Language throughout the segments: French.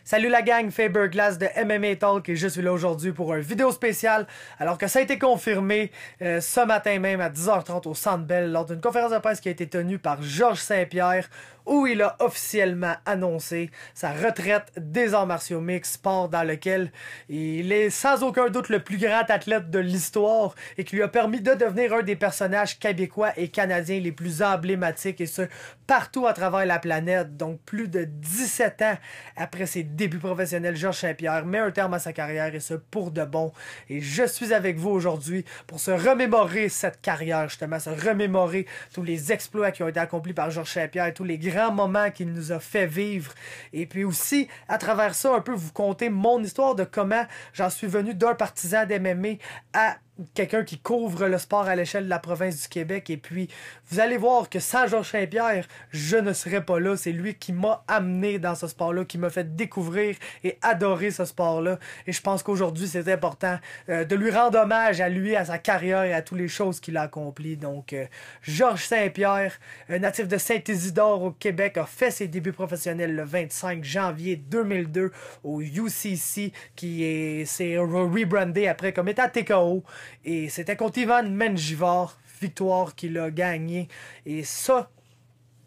Salut la gang, Faber Glass de MMA Talk et je suis là aujourd'hui pour une vidéo spéciale alors que ça a été confirmé ce matin même à 10h30 au Centre Bell lors d'une conférence de presse qui a été tenue par Georges Saint-Pierre où il a officiellement annoncé sa retraite des arts martiaux mixtes, sport dans lequel il est sans aucun doute le plus grand athlète de l'histoire et qui lui a permis de devenir un des personnages québécois et canadiens les plus emblématiques et ce, partout à travers la planète. Donc plus de 17 ans après ses débuts professionnels, Georges Saint-Pierre met un terme à sa carrière et ce pour de bon. Et je suis avec vous aujourd'hui pour se remémorer cette carrière justement, se remémorer tous les exploits qui ont été accomplis par Georges Saint-Pierre, tous les grands moments qu'il nous a fait vivre. Et puis aussi, à travers ça, un peu vous conter mon histoire de comment j'en suis venu d'un partisan d'MMA à quelqu'un qui couvre le sport à l'échelle de la province du Québec. Et puis, vous allez voir que sans Georges Saint-Pierre, je ne serais pas là. C'est lui qui m'a amené dans ce sport-là, qui m'a fait découvrir et adorer ce sport-là. Et je pense qu'aujourd'hui, c'est important de lui rendre hommage à lui, à sa carrière et à toutes les choses qu'il a accomplies. Donc, Georges Saint-Pierre, natif de Saint-Isidore au Québec, a fait ses débuts professionnels le 25 janvier 2002 au UCC, qui s'est rebrandé après comme état TKO. Et c'était contre Ivan Menjivar, victoire qu'il a gagnée. Et ça,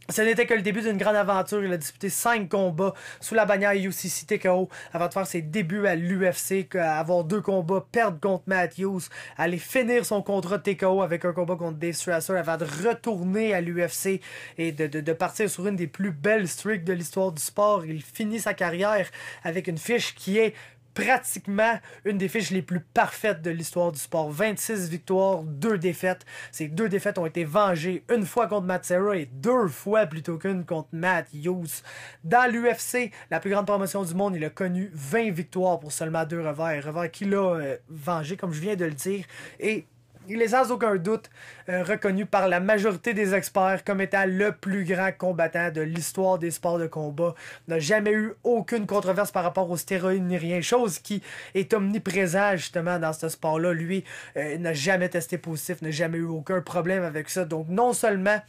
ce n'était que le début d'une grande aventure. Il a disputé 5 combats sous la bannière UCC TKO avant de faire ses débuts à l'UFC, avoir 2 combats, perdre contre Matthews, aller finir son contrat TKO avec un combat contre Dave Strasser avant de retourner à l'UFC et de partir sur une des plus belles streaks de l'histoire du sport. Il finit sa carrière avec une fiche qui est pratiquement une des fiches les plus parfaites de l'histoire du sport. 26 victoires, 2 défaites. Ces 2 défaites ont été vengées une fois contre Matt Serra et 2 fois plutôt qu'une contre Matt Hughes. Dans l'UFC, la plus grande promotion du monde, il a connu 20 victoires pour seulement 2 revers. Revers qu'il a vengé, comme je viens de le dire. Et il est sans aucun doute reconnu par la majorité des experts comme étant le plus grand combattant de l'histoire des sports de combat. Il n'a jamais eu aucune controverse par rapport aux stéroïdes ni rien, chose qui est omniprésent justement dans ce sport-là. Lui n'a jamais testé positif, n'a jamais eu aucun problème avec ça. Donc non seulement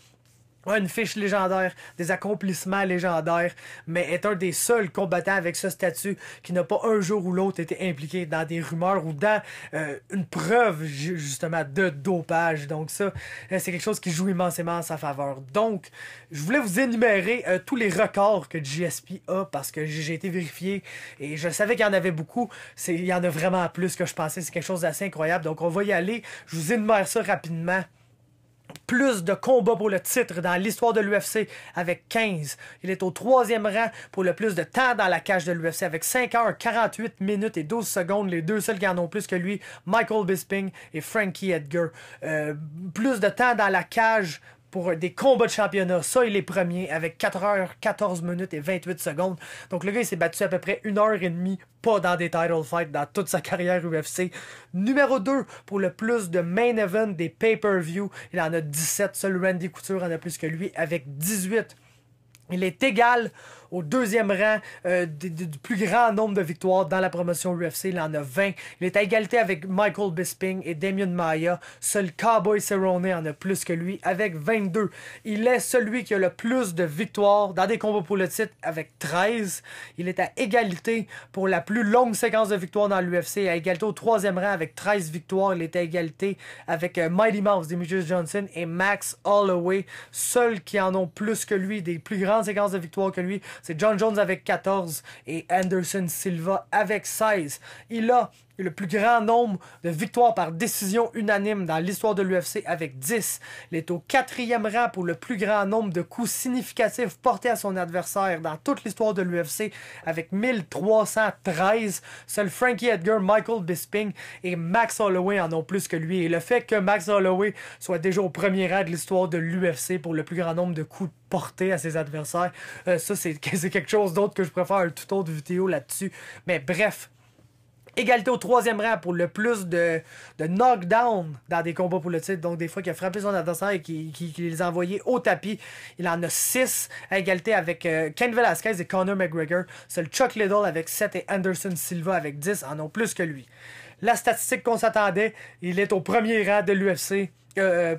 une fiche légendaire, des accomplissements légendaires, mais est un des seuls combattants avec ce statut qui n'a pas un jour ou l'autre été impliqué dans des rumeurs ou dans une preuve justement de dopage. Donc ça, c'est quelque chose qui joue immensément en sa faveur. Donc, je voulais vous énumérer tous les records que GSP a parce que j'ai été vérifié et je savais qu'il y en avait beaucoup. Il y en a vraiment plus que je pensais. C'est quelque chose d'assez incroyable. Donc on va y aller. Je vous énumère ça rapidement. Plus de combats pour le titre dans l'histoire de l'UFC avec 15. Il est au 3e rang pour le plus de temps dans la cage de l'UFC avec 5 heures, 48 minutes et 12 secondes. Les 2 seuls qui en ont plus que lui, Michael Bisping et Frankie Edgar. Plus de temps dans la cage pour des combats de championnat. Ça, il est premier avec 4 heures, 14 minutes et 28 secondes. Donc le gars, il s'est battu à peu près 1h30, pas dans des title fights, dans toute sa carrière UFC. Numéro 2, pour le plus de main event des pay-per-view. Il en a 17. Seul Randy Couture en a plus que lui avec 18. Il est égal au 2e rang du plus grand nombre de victoires dans la promotion UFC. Il en a 20. Il est à égalité avec Michael Bisping et Demian Maia. Seul Cowboy Cerrone en a plus que lui avec 22. Il est celui qui a le plus de victoires dans des combats pour le titre avec 13. Il est à égalité pour la plus longue séquence de victoires dans l'UFC. À égalité au 3e rang avec 13 victoires. Il est à égalité avec Mighty Mouse, Demetrius Johnson et Max Holloway. Seuls qui en ont plus que lui, des plus grandes séquences de victoires que lui, c'est John Jones avec 14 et Anderson Silva avec 16. Il a le plus grand nombre de victoires par décision unanime dans l'histoire de l'UFC avec 10. Il est au 4e rang pour le plus grand nombre de coups significatifs portés à son adversaire dans toute l'histoire de l'UFC avec 1313. Seul Frankie Edgar, Michael Bisping et Max Holloway en ont plus que lui. Et le fait que Max Holloway soit déjà au premier rang de l'histoire de l'UFC pour le plus grand nombre de coups portés à ses adversaires, ça c'est quelque chose d'autre que je préfère une toute autre vidéo là-dessus. Mais bref. Égalité au 3e rang pour le plus de knockdown dans des combats pour le titre. Donc des fois qu'il a frappé son adversaire et qui les a envoyés au tapis. Il en a 6 à égalité avec Cain Velasquez et Conor McGregor. C'est le Chuck Liddell avec 7 et Anderson Silva avec 10 en ont plus que lui. La statistique qu'on s'attendait, il est au premier rang de l'UFC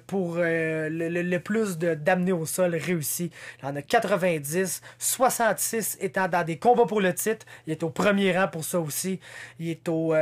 pour le plus d'amener au sol réussi. Il en a 90, 66 étant dans des combats pour le titre. Il est au premier rang pour ça aussi. Il est au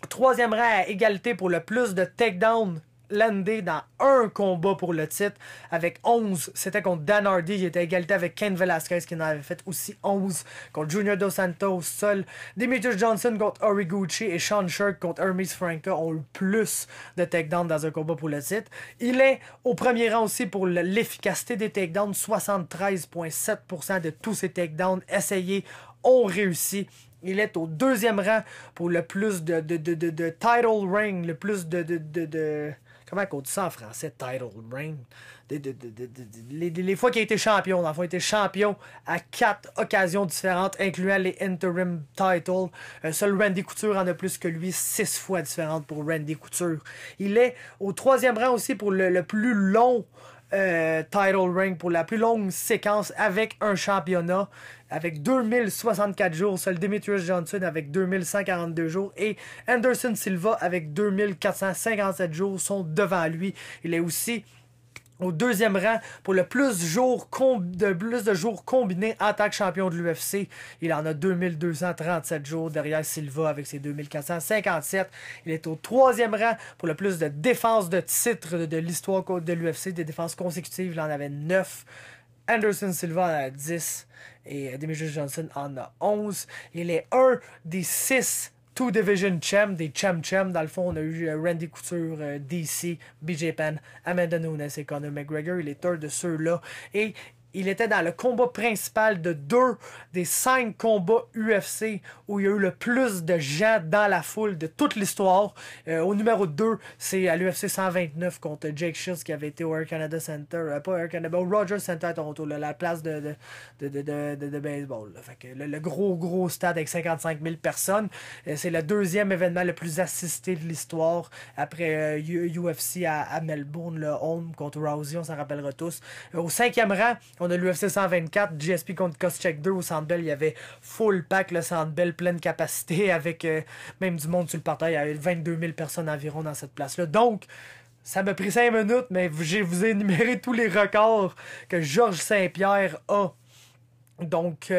troisième rang à égalité pour le plus de takedowns landé dans un combat pour le titre avec 11. C'était contre Dan Hardy. Il était à égalité avec Ken Velasquez qui en avait fait aussi 11 contre Junior Dos Santos seul. Demetrius Johnson contre Horiguchi et Sean Sherk contre Hermes Franca ont eu plus de takedowns dans un combat pour le titre. Il est au premier rang aussi pour l'efficacité des takedowns. 73,7% de tous ces takedowns essayés ont réussi. Il est au deuxième rang pour le plus de title reign, le plus de comment on dit ça en français, title reign? Les fois qu'il a été champion. Dans le fond, il a été champion à 4 occasions différentes, incluant les interim titles. Seul Randy Couture en a plus que lui, 6 fois différentes pour Randy Couture. Il est au troisième rang aussi pour le plus long title reign, pour la plus longue séquence avec un championnat, avec 2064 jours. Seul Demetrius Johnson avec 2142 jours et Anderson Silva avec 2457 jours sont devant lui. Il est aussi au deuxième rang pour le plus de jours combinés en tant que champion de l'UFC. Il en a 2237 jours derrière Silva avec ses 2457. Il est au troisième rang pour le plus de défenses de titre de l'histoire de l'UFC, des défenses consécutives. Il en avait 9. Anderson Silva en a 10 et Demetrius Johnson en a 11. Il est un des 6 Two Division Champ, des Champ. Dans le fond, on a eu Randy Couture, DC, BJ Penn, Amanda Nunes et Conor McGregor. Il est un de ceux-là. Et il était dans le combat principal de 2 des 5 combats UFC où il y a eu le plus de gens dans la foule de toute l'histoire. Au numéro 2, c'est à l'UFC 129 contre Jake Shields qui avait été au Air Canada Center, pas Air Canada, au Rogers Center à Toronto, là, la place de baseball. Là. Fait que le gros stade avec 55 000 personnes. C'est le deuxième événement le plus assisté de l'histoire après UFC à Melbourne, le home contre Rousey, on s'en rappellera tous. Au cinquième rang, on a l'UFC 124, GSP contre Koscheck 2 au Centre Bell. Il y avait full pack le Centre Bell, pleine capacité, avec même du monde sur le parterre. Il y avait 22 000 personnes environ dans cette place-là. Donc, ça m'a pris 5 minutes, mais je vous ai énuméré tous les records que Georges Saint-Pierre a. Donc,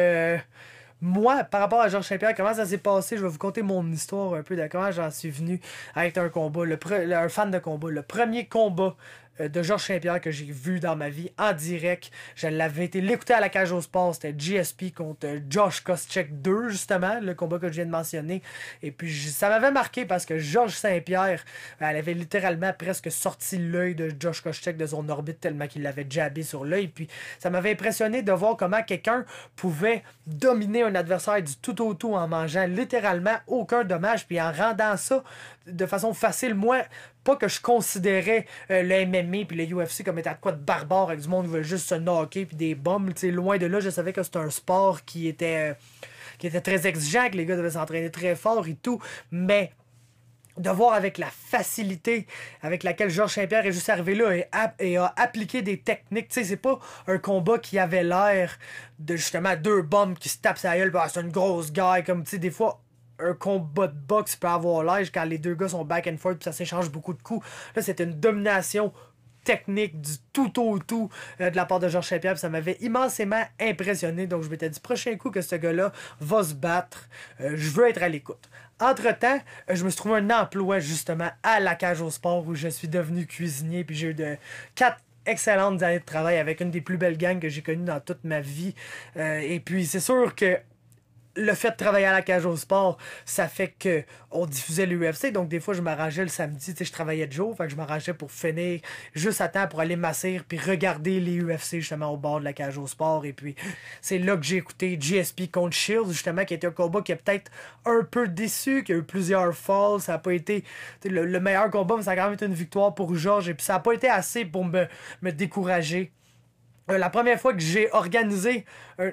moi, par rapport à Georges Saint-Pierre, comment ça s'est passé? Je vais vous conter mon histoire un peu de comment j'en suis venu à être un combat, un fan de combat. Le premier combat de Georges Saint-Pierre que j'ai vu dans ma vie en direct. Je l'avais été l'écouter à la cage au sport. C'était GSP contre Josh Koscheck 2, justement, le combat que je viens de mentionner. Et puis, ça m'avait marqué parce que Georges Saint-Pierre, elle avait littéralement presque sorti l'œil de Josh Koscheck de son orbite tellement qu'il l'avait jabé sur l'œil. Puis, ça m'avait impressionné de voir comment quelqu'un pouvait dominer un adversaire du tout au tout en mangeant littéralement aucun dommage. Puis, en rendant ça de façon facile, moi, pas que je considérais le MMA puis le UFC comme étant quoi de barbare avec du monde qui veut juste se knocker puis des bombes. T'sais, loin de là, je savais que c'était un sport qui était très exigeant, que les gars devaient s'entraîner très fort et tout. Mais de voir avec la facilité avec laquelle Georges Saint-Pierre est juste arrivé là et a appliqué des techniques. Tu sais, c'est pas un combat qui avait l'air de justement 2 bombes qui se tapent sa gueule. C'est une grosse gueule. Comme tu sais, des fois, un combat de boxe peut avoir l'âge quand les deux gars sont back and forth puis ça s'échange beaucoup de coups. Là, c'était une domination technique du tout au tout de la part de Georges Saint-Pierre. Ça m'avait immensément impressionné. Donc, je m'étais dit, prochain coup que ce gars-là va se battre, je veux être à l'écoute. Entre-temps, je me suis trouvé un emploi justement à la cage au sport où je suis devenu cuisinier. Puis j'ai eu 4 excellentes années de travail avec une des plus belles gangs que j'ai connues dans toute ma vie. Et puis, c'est sûr que le fait de travailler à la cage au sport, ça fait que on diffusait l'UFC, donc des fois je m'arrangeais le samedi, tu sais, je travaillais de jour, fait que je m'arrangeais pour finir juste à temps pour aller m'asseoir puis regarder les UFC justement au bord de la cage au sport. Et puis c'est là que j'ai écouté GSP contre Shields, justement, qui était un combat qui a peut-être un peu déçu, qui a eu plusieurs falls. Ça n'a pas été le meilleur combat, mais ça a quand même été une victoire pour Georges, et puis ça n'a pas été assez pour me décourager la première fois que j'ai organisé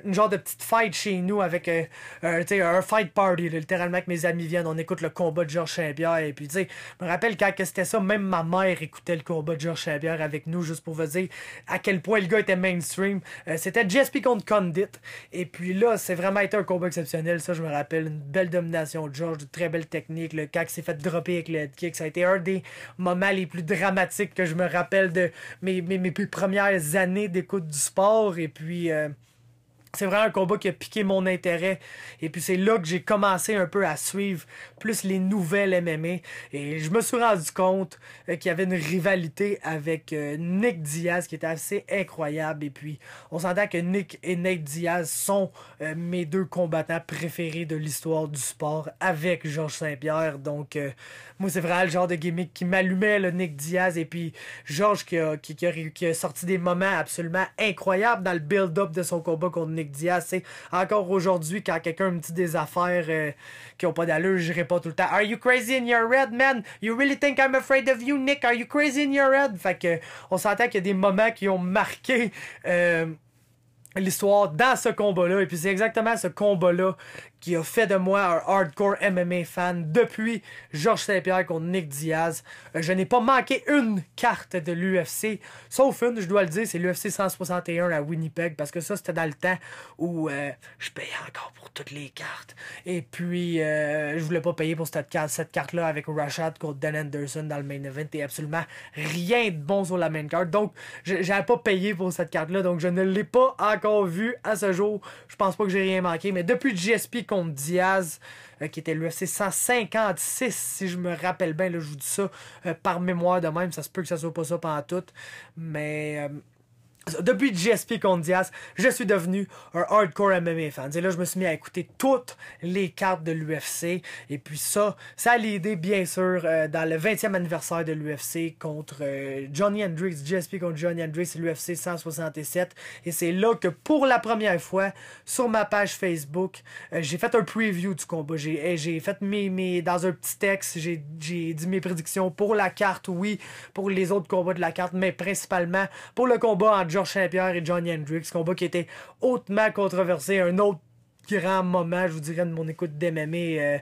une genre de petite fight chez nous avec un fight party, là, littéralement que mes amis viennent, on écoute le combat de Georges Saint-Pierre et puis tu sais, je me rappelle quand que c'était ça, même ma mère écoutait le combat de Georges Saint-Pierre avec nous juste pour vous dire à quel point le gars était mainstream. C'était GSP contre Condit et puis là, c'est vraiment été un combat exceptionnel, ça je me rappelle, une belle domination de Georges, de très belle technique, le quand il s'est fait dropper avec le head kick, ça a été un des moments les plus dramatiques que je me rappelle de mes plus premières années d'écoute du sport et puis c'est vraiment un combat qui a piqué mon intérêt et puis c'est là que j'ai commencé un peu à suivre plus les nouvelles MMA et je me suis rendu compte qu'il y avait une rivalité avec Nick Diaz qui était assez incroyable et puis on s'entend que Nick et Nate Diaz sont mes deux combattants préférés de l'histoire du sport avec Georges Saint-Pierre donc moi c'est vraiment le genre de gimmick qui m'allumait le Nick Diaz et puis Georges qui a sorti des moments absolument incroyables dans le build-up de son combat contre Nick Diaz. C'est encore aujourd'hui, quand quelqu'un me dit des affaires qui ont pas d'allure, je réponds tout le temps Are you crazy in your head, man? You really think I'm afraid of you, Nick? Are you crazy in your head? Fait que on s'entend qu'il y a des moments qui ont marqué l'histoire dans ce combat-là. Et puis c'est exactement ce combat-là qui a fait de moi un hardcore MMA fan depuis Georges Saint-Pierre contre Nick Diaz. Je n'ai pas manqué une carte de l'UFC, sauf une, je dois le dire, c'est l'UFC 161 à Winnipeg, parce que ça, c'était dans le temps où je payais encore pour toutes les cartes. Et puis, je voulais pas payer pour cette carte-là avec Rashad contre Dan Anderson dans le main event, et absolument rien de bon sur la main card. Donc, j'avais pas payé pour cette carte-là, donc je ne l'ai pas encore vue à ce jour. Je pense pas que j'ai rien manqué, mais depuis GSP contre Diaz, qui était l'UFC 156, si je me rappelle bien, là, je vous dis ça par mémoire de même, ça se peut que ça soit pas ça pendant tout, mais depuis GSP contre Diaz, je suis devenu un hardcore MMA fan. Et là, je me suis mis à écouter toutes les cartes de l'UFC. Et puis ça a l'idée, bien sûr, dans le 20e anniversaire de l'UFC contre Johnny Hendricks, GSP contre Johnny Hendricks, l'UFC 167. Et c'est là que, pour la première fois, sur ma page Facebook, j'ai fait un preview du combat. J'ai fait dans un petit texte, j'ai dit mes prédictions pour la carte, oui, pour les autres combats de la carte, mais principalement pour le combat entre Georges Saint-Pierre et Johnny Hendricks, combat qui était hautement controversé, un autre grand moment, je vous dirais, de mon écoute d'MMA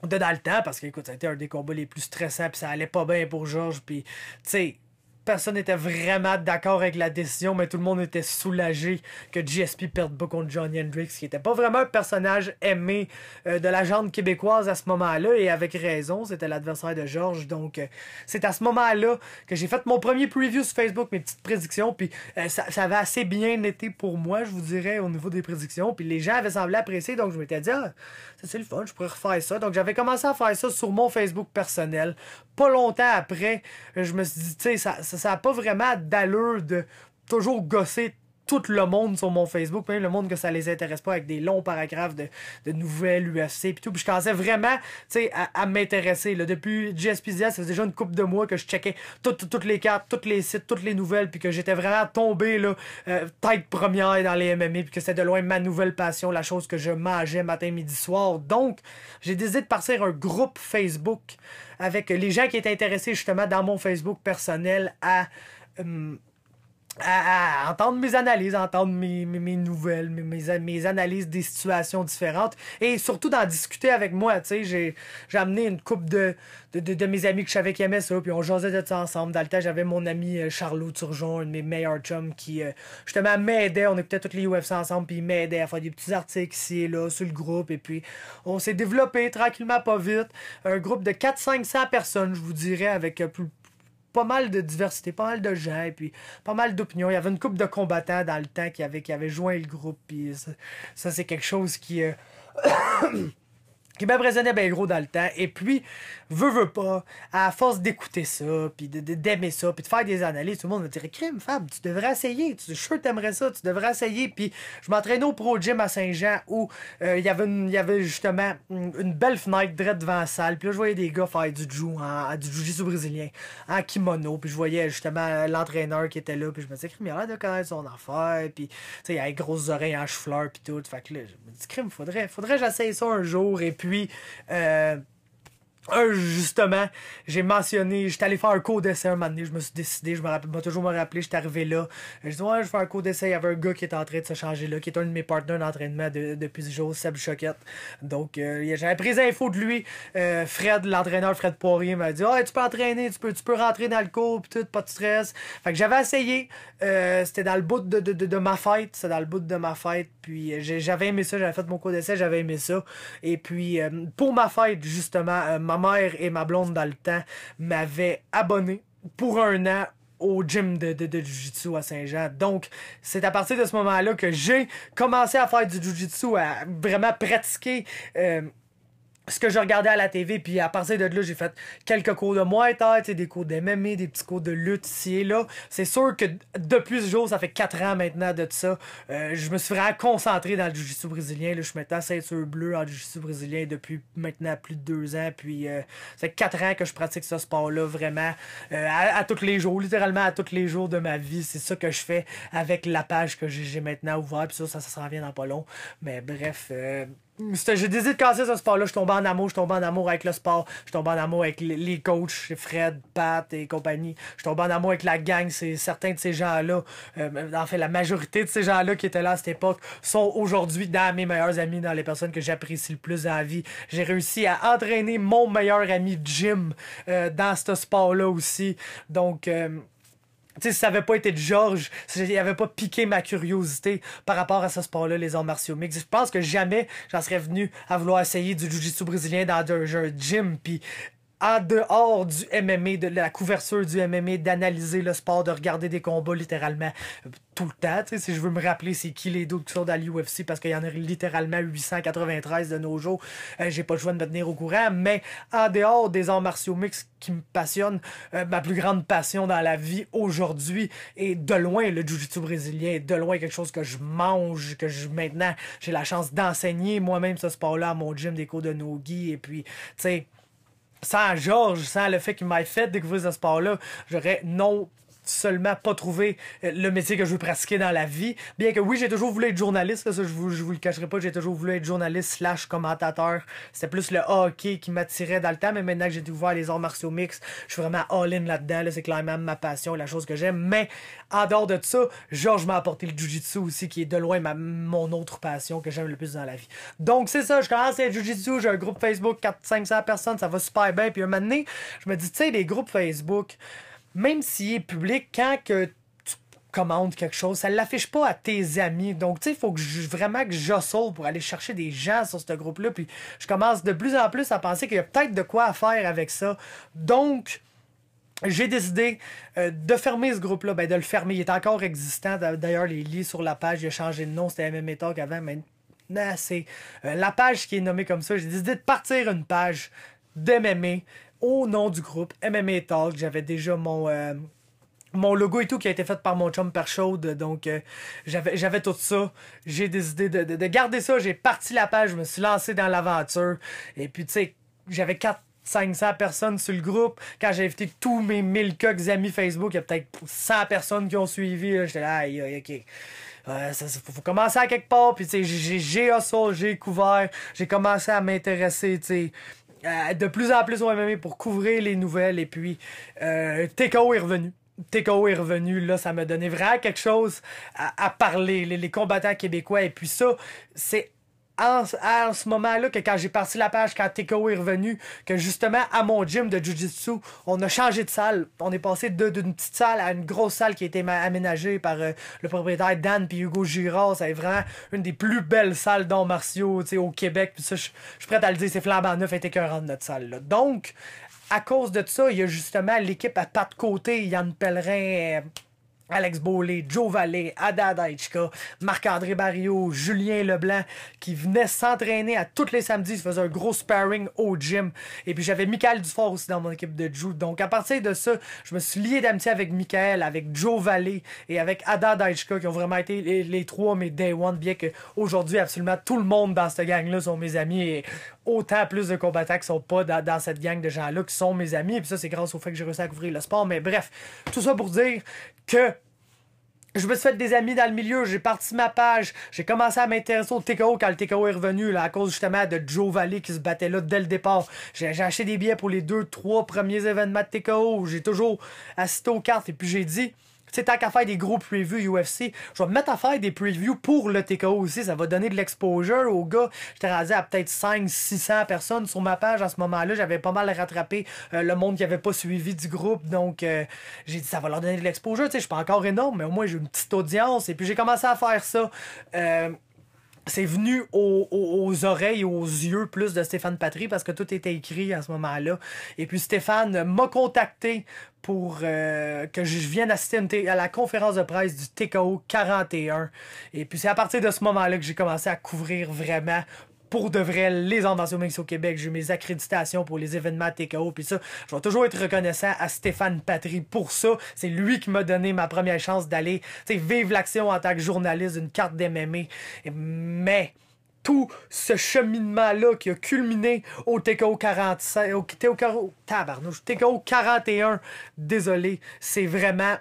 de dans le temps, parce que écoute, ça a été un des combats les plus stressants, puis ça allait pas bien pour Georges, puis tu sais, personne n'était vraiment d'accord avec la décision, mais tout le monde était soulagé que GSP perde pas contre Johnny Hendricks, qui était pas vraiment un personnage aimé de la gente québécoise à ce moment-là, et avec raison, c'était l'adversaire de Georges, donc c'est à ce moment-là que j'ai fait mon premier preview sur Facebook, mes petites prédictions, puis ça avait assez bien été pour moi, je vous dirais, au niveau des prédictions, puis les gens avaient semblé apprécier, donc je m'étais dit, ah, c'est le fun, je pourrais refaire ça, donc j'avais commencé à faire ça sur mon Facebook personnel. Pas longtemps après, je me suis dit, tu sais, ça a pas vraiment d'allure de toujours gosser tout le monde sur mon Facebook, même le monde que ça les intéresse pas, avec des longs paragraphes de nouvelles UFC et tout. Puis je commençais vraiment, tu sais, à m'intéresser. Depuis GSP Diaz, ça faisait déjà une couple de mois que je checkais toutes les cartes, tous les sites, toutes les nouvelles, puis que j'étais vraiment tombé là, tête première dans les MMA, puis que c'était de loin ma nouvelle passion, la chose que je mangeais matin, midi, soir. Donc, j'ai décidé de partir un groupe Facebook avec les gens qui étaient intéressés justement dans mon Facebook personnel à entendre mes analyses, à entendre mes nouvelles, mes analyses des situations différentes et surtout d'en discuter avec moi. Tu sais, j'ai amené une couple de mes amis que je savais qui aimaient ça, puis on jasait de ça ensemble. Dans le temps, j'avais mon ami Charlot Turgeon, un de mes meilleurs chums, qui justement m'aidait. On écoutait toutes les UFC ensemble, puis il m'aidait à faire des petits articles ici et là sur le groupe. Et puis, on s'est développé tranquillement, pas vite. Un groupe de 400-500 personnes, je vous dirais, avec pas mal de diversité, pas mal de gens, et puis pas mal d'opinions. Il y avait une couple de combattants dans le temps qui avaient joint le groupe, puis ça c'est quelque chose qui m'impressionnait bien gros dans le temps. Et puis, veut pas, à force d'écouter ça, puis d'aimer ça, puis de faire des analyses, tout le monde me dirait, crime, Fab, tu devrais essayer, je suis sûr que t'aimerais ça, tu devrais essayer. Puis, je m'entraînais au Pro Gym à Saint-Jean où il y avait justement une belle fenêtre direct devant la salle. Puis là, je voyais des gars faire du jiu-jitsu brésilien en kimono. Puis je voyais justement l'entraîneur qui était là. Puis je me disais, crime, il a l'air de connaître son affaire. Puis, tu sais, il avait grosses oreilles en chou-fleur, puis tout. Fait que là, je me dis, crime, faudrait que j'essaye ça un jour. Et puis, Justement, j'ai mentionné, j'étais allé faire un cours d'essai un moment donné, je me suis décidé, je vais toujours me rappeler, j'étais arrivé là, j'ai dit ouais, je fais un cours d'essai, il y avait un gars qui était en train de se changer là, qui est un de mes partenaires d'entraînement depuis ce jour, Seb Choquette. Donc, j'avais pris des infos de lui, Fred, l'entraîneur Fred Poirier m'a dit tu peux entraîner, tu peux rentrer dans le cours, pis tout, pas de stress. Fait que j'avais essayé, c'était dans le bout de ma fête, c'était dans le bout de ma fête, puis j'avais aimé ça, j'avais fait mon cours d'essai, j'avais aimé ça, et puis pour ma fête, justement, ma mère et ma blonde dans le temps m'avaient abonné pour un an au gym de Jiu-Jitsu à Saint-Jean. Donc, c'est à partir de ce moment-là que j'ai commencé à faire du Jiu-Jitsu, à vraiment pratiquer ce que je regardais à la TV, puis à partir de là, j'ai fait quelques cours de Muay Thai, des cours d'MMA, des petits cours de lutte ici et là. C'est sûr que depuis ce jour, ça fait 4 ans maintenant de ça, je me suis vraiment concentré dans le Jiu-Jitsu brésilien. Là, je suis maintenant ceinture bleue en Jiu-Jitsu brésilien depuis maintenant plus de 2 ans, puis ça fait 4 ans que je pratique ce sport-là vraiment à tous les jours, littéralement à tous les jours de ma vie. C'est ça que je fais avec la page que j'ai maintenant ouverte, puis ça s'en vient dans pas long. Mais bref... j'ai décidé de casser ce sport-là. Je tombais en amour avec le sport. Je tombais en amour avec les coachs, Fred, Pat et compagnie. Je tombais en amour avec la gang. C'est certains de ces gens-là, en fait, la majorité de ces gens-là qui étaient là à cette époque sont aujourd'hui dans mes meilleurs amis, dans les personnes que j'apprécie le plus dans la vie. J'ai réussi à entraîner mon meilleur ami Jim dans ce sport-là aussi. Donc... tu sais, si ça avait pas été de Georges, si il avait pas piqué ma curiosité par rapport à ce sport-là, les arts martiaux mixtes, je pense que jamais j'en serais venu à vouloir essayer du jiu-jitsu brésilien dans un gym, puis en dehors du MMA, de la couverture du MMA, d'analyser le sport, de regarder des combats littéralement tout le temps. Tu sais, si je veux me rappeler c'est qui les d'autres qui sont dans l'UFC, parce qu'il y en a littéralement 893 de nos jours, j'ai pas le choix de me tenir au courant, mais en dehors des arts martiaux mixtes qui me passionnent, ma plus grande passion dans la vie aujourd'hui est de loin le jiu-jitsu brésilien, de loin quelque chose que je mange, maintenant j'ai la chance d'enseigner moi-même ce sport-là à mon gym, des cours de no-gi, et puis tu sais, sans Georges, sans le fait qu'il m'ait fait découvrir ce sport-là, j'aurais non seulement pas trouvé le métier que je veux pratiquer dans la vie, bien que oui, j'ai toujours voulu être journaliste, là, ça je vous le cacherai pas, j'ai toujours voulu être journaliste / commentateur. C'était plus le hockey qui m'attirait dans le temps, mais maintenant que j'ai découvert les arts martiaux mixtes, je suis vraiment all-in là-dedans, là, c'est clairement ma passion, la chose que j'aime. Mais en dehors de ça, Georges m'a apporté le jiu-jitsu aussi, qui est de loin mon autre passion que j'aime le plus dans la vie. Donc c'est ça, je commence à être jiu-jitsu, j'ai un groupe Facebook, 400-500 personnes, ça va super bien, puis un moment donné, je me dis, tu sais, les groupes Facebook, même s'il est public, quand que tu commandes quelque chose, ça ne l'affiche pas à tes amis. Donc, tu sais, il faut vraiment que j'hustle pour aller chercher des gens sur ce groupe-là. Puis, je commence de plus en plus à penser qu'il y a peut-être de quoi à faire avec ça. Donc, j'ai décidé de fermer ce groupe-là. Ben, de le fermer. Il est encore existant. D'ailleurs, les liens sur la page, il a changé de nom. C'était MMA Talk avant. Maintenant, c'est la page qui est nommée comme ça. J'ai décidé de partir une page d'MMA au nom du groupe MMA Talk. J'avais déjà mon logo et tout qui a été fait par mon chum Perchaude, donc j'avais tout ça. J'ai décidé de garder ça. J'ai parti la page, je me suis lancé dans l'aventure. Et puis tu sais, j'avais 400-500 personnes sur le groupe. Quand j'ai invité tous mes 1000 coques amis Facebook, il y a peut-être 100 personnes qui ont suivi. J'étais là, aïe, ok. Faut commencer à quelque part. Puis tu sais, j'ai hustle, j'ai couvert. J'ai commencé à m'intéresser, tu sais, de plus en plus au MMA pour couvrir les nouvelles. Et puis TKO est revenu. TKO est revenu, là, ça m'a donné vraiment quelque chose à parler, les combattants québécois. Et puis ça, c'est à ce moment-là que quand j'ai parti la page, quand TKO est revenu, que justement à mon gym de Jiu-Jitsu, on a changé de salle. On est passé d'une petite salle à une grosse salle qui a été aménagée par le propriétaire Dan puis Hugo Girard. C'est vraiment une des plus belles salles d'arts martiaux au Québec. Puis ça, je suis prêt à le dire, c'est flambant neuf et écœurant de notre salle là. Donc, à cause de ça, il y a justement l'équipe à pas de côté, Yann Pellerin, Alex Beaulé, Joe Vallée, Ada Daichka, Marc-André Barrio, Julien Leblanc, qui venaient s'entraîner à tous les samedis. Ils faisaient un gros sparring au gym. Et puis j'avais Michael Dufort aussi dans mon équipe de Jiu. Donc à partir de ça, je me suis lié d'amitié avec Michael, avec Joe Vallée et avec Ada Daichka, qui ont vraiment été les trois mes day one, bien que aujourd'hui absolument tout le monde dans cette gang-là sont mes amis et autant plus de combattants qui sont pas dans cette gang de gens-là qui sont mes amis. Et puis ça, c'est grâce au fait que j'ai réussi à couvrir le sport. Mais bref, tout ça pour dire que je me suis fait des amis dans le milieu, j'ai parti ma page, j'ai commencé à m'intéresser au TKO quand le TKO est revenu, là, à cause justement de Joe Valley qui se battait là dès le départ. J'ai acheté des billets pour les 2-3 premiers événements de TKO, j'ai toujours assisté aux cartes et puis j'ai dit, tu sais, tant qu'à faire des gros previews UFC, je vais me mettre à faire des previews pour le TKO aussi. Ça va donner de l'exposure aux gars. J'étais rasé à peut-être 500-600 personnes sur ma page à ce moment-là. J'avais pas mal rattrapé le monde qui avait pas suivi du groupe. Donc, j'ai dit, ça va leur donner de l'exposure. Tu sais, je suis pas encore énorme, mais au moins, j'ai une petite audience. Et puis, j'ai commencé à faire ça. C'est venu aux oreilles, aux yeux plus de Stéphane Patry parce que tout était écrit à ce moment-là. Et puis Stéphane m'a contacté pour que je vienne assister à la conférence de presse du TKO 41. Et puis c'est à partir de ce moment-là que j'ai commencé à couvrir vraiment pour de vrai les arts martiaux mixtes au Québec. J'ai eu mes accréditations pour les événements TKO. Puis ça, je vais toujours être reconnaissant à Stéphane Patry pour ça. C'est lui qui m'a donné ma première chance d'aller vivre l'action en tant que journaliste d'une carte d'MMA. Mais tout ce cheminement-là qui a culminé au TKO 45, au TKO 41, désolé, c'est vraiment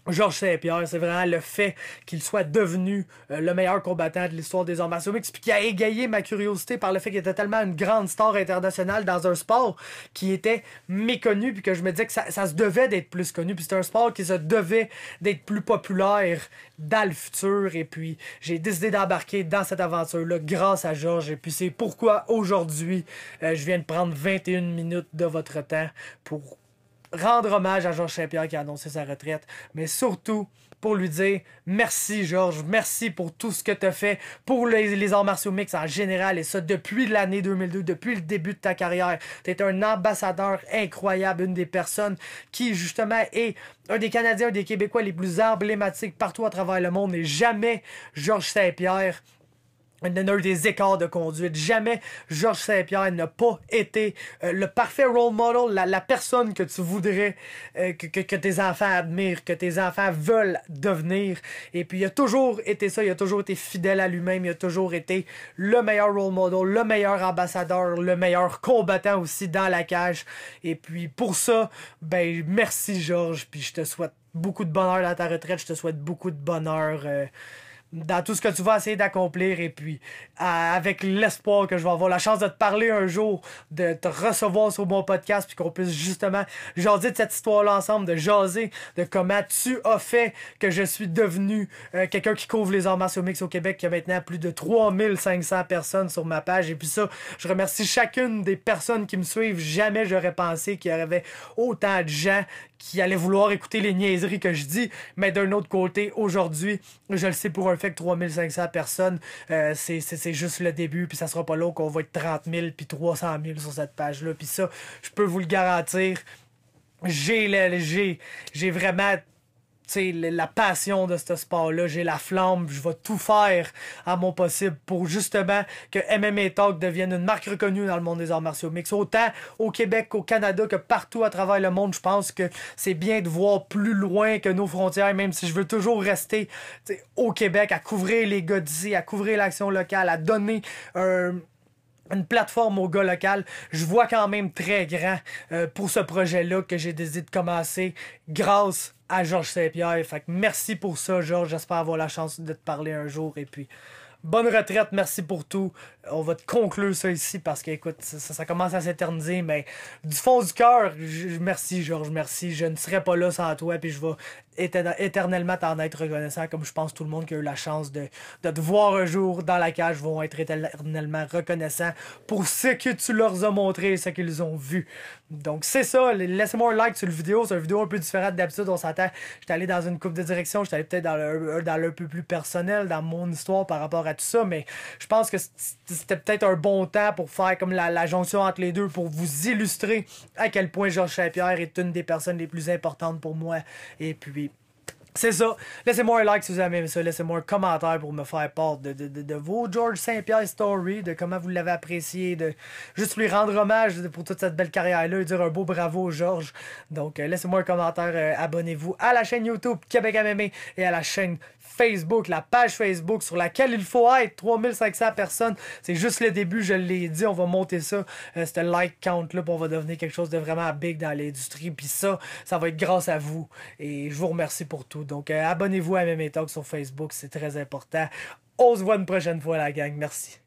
Georges Saint-Pierre. C'est vraiment le fait qu'il soit devenu le meilleur combattant de l'histoire des arts martiaux mixtes, puis qui a égayé ma curiosité par le fait qu'il était tellement une grande star internationale dans un sport qui était méconnu, puis que je me disais que ça se devait d'être plus connu, puis c'est un sport qui se devait d'être plus populaire dans le futur, et puis j'ai décidé d'embarquer dans cette aventure-là grâce à Georges, et puis c'est pourquoi aujourd'hui je viens de prendre 21 minutes de votre temps pour rendre hommage à Georges Saint-Pierre qui a annoncé sa retraite, mais surtout pour lui dire merci Georges, merci pour tout ce que tu as fait pour les arts martiaux mixtes en général, et ça depuis l'année 2002, depuis le début de ta carrière. Tu es un ambassadeur incroyable, une des personnes qui justement est un des Canadiens, un des Québécois les plus emblématiques partout à travers le monde, et jamais Georges Saint-Pierre un des écarts de conduite. Jamais Georges Saint-Pierre n'a pas été le parfait role model, la personne que tu voudrais que tes enfants admirent, que tes enfants veulent devenir. Et puis il a toujours été ça, il a toujours été fidèle à lui-même, il a toujours été le meilleur role model, le meilleur ambassadeur, le meilleur combattant aussi dans la cage. Et puis pour ça, ben merci Georges, puis je te souhaite beaucoup de bonheur dans ta retraite, je te souhaite beaucoup de bonheur dans tout ce que tu vas essayer d'accomplir, et puis avec l'espoir que je vais avoir la chance de te parler un jour, de te recevoir sur mon podcast, puis qu'on puisse justement jaser de cette histoire-là ensemble, de jaser de comment tu as fait que je suis devenu quelqu'un qui couvre les arts martiaux mixtes au Québec, qui a maintenant plus de 3500 personnes sur ma page. Et puis ça, je remercie chacune des personnes qui me suivent. Jamais j'aurais pensé qu'il y avait autant de gens qui allaient vouloir écouter les niaiseries que je dis, mais d'un autre côté, aujourd'hui, je le sais pour un fait que 3500 personnes, c'est juste le début, puis ça sera pas là qu'on va être 30 000 puis 300 000 sur cette page-là. Puis ça, je peux vous le garantir, j'ai vraiment la passion de ce sport-là, j'ai la flamme, je vais tout faire à mon possible pour justement que MMA Talk devienne une marque reconnue dans le monde des arts martiaux mixtes. Autant au Québec qu'au Canada que partout à travers le monde, je pense que c'est bien de voir plus loin que nos frontières, même si je veux toujours rester au Québec, à couvrir les gars d'ici, à couvrir l'action locale, à donner une plateforme au gars local. Je vois quand même très grand pour ce projet-là que j'ai décidé de commencer grâce à Georges Saint-Pierre. Fait que merci pour ça, Georges. J'espère avoir la chance de te parler un jour. Et puis, bonne retraite, merci pour tout. On va te conclure ça ici parce que, écoute, ça commence à s'éterniser, mais du fond du cœur, merci Georges, merci. Je ne serais pas là sans toi, puis je vais éternellement t'en être reconnaissant, comme je pense tout le monde qui a eu la chance de te voir un jour dans la cage vont être éternellement reconnaissants pour ce que tu leur as montré et ce qu'ils ont vu. Donc c'est ça, laissez-moi un like sur la vidéo, c'est une vidéo un peu différente d'habitude, on s'entend, j'étais allé dans une coupe de direction, j'étais allé peut-être dans le peu plus personnel, dans mon histoire par rapport à tout ça, mais je pense que c'était peut-être un bon temps pour faire comme la jonction entre les deux, pour vous illustrer à quel point Georges Saint-Pierre est une des personnes les plus importantes pour moi. Et puis c'est ça. Laissez-moi un like si vous avez aimé ça. Laissez-moi un commentaire pour me faire part de vos Georges Saint-Pierre story, de comment vous l'avez apprécié, de juste lui rendre hommage pour toute cette belle carrière-là et dire un beau bravo Georges. Donc, laissez-moi un commentaire. Abonnez-vous à la chaîne YouTube Québec MMA et à la chaîne Facebook, la page Facebook sur laquelle il faut être. 3500 personnes. C'est juste le début, je l'ai dit. On va monter ça, ce like count-là, puis on va devenir quelque chose de vraiment big dans l'industrie. Puis ça va être grâce à vous. Et je vous remercie pour tout. nous. Donc, abonnez-vous à MMA Talk sur Facebook, c'est très important. On se voit une prochaine fois, la gang. Merci.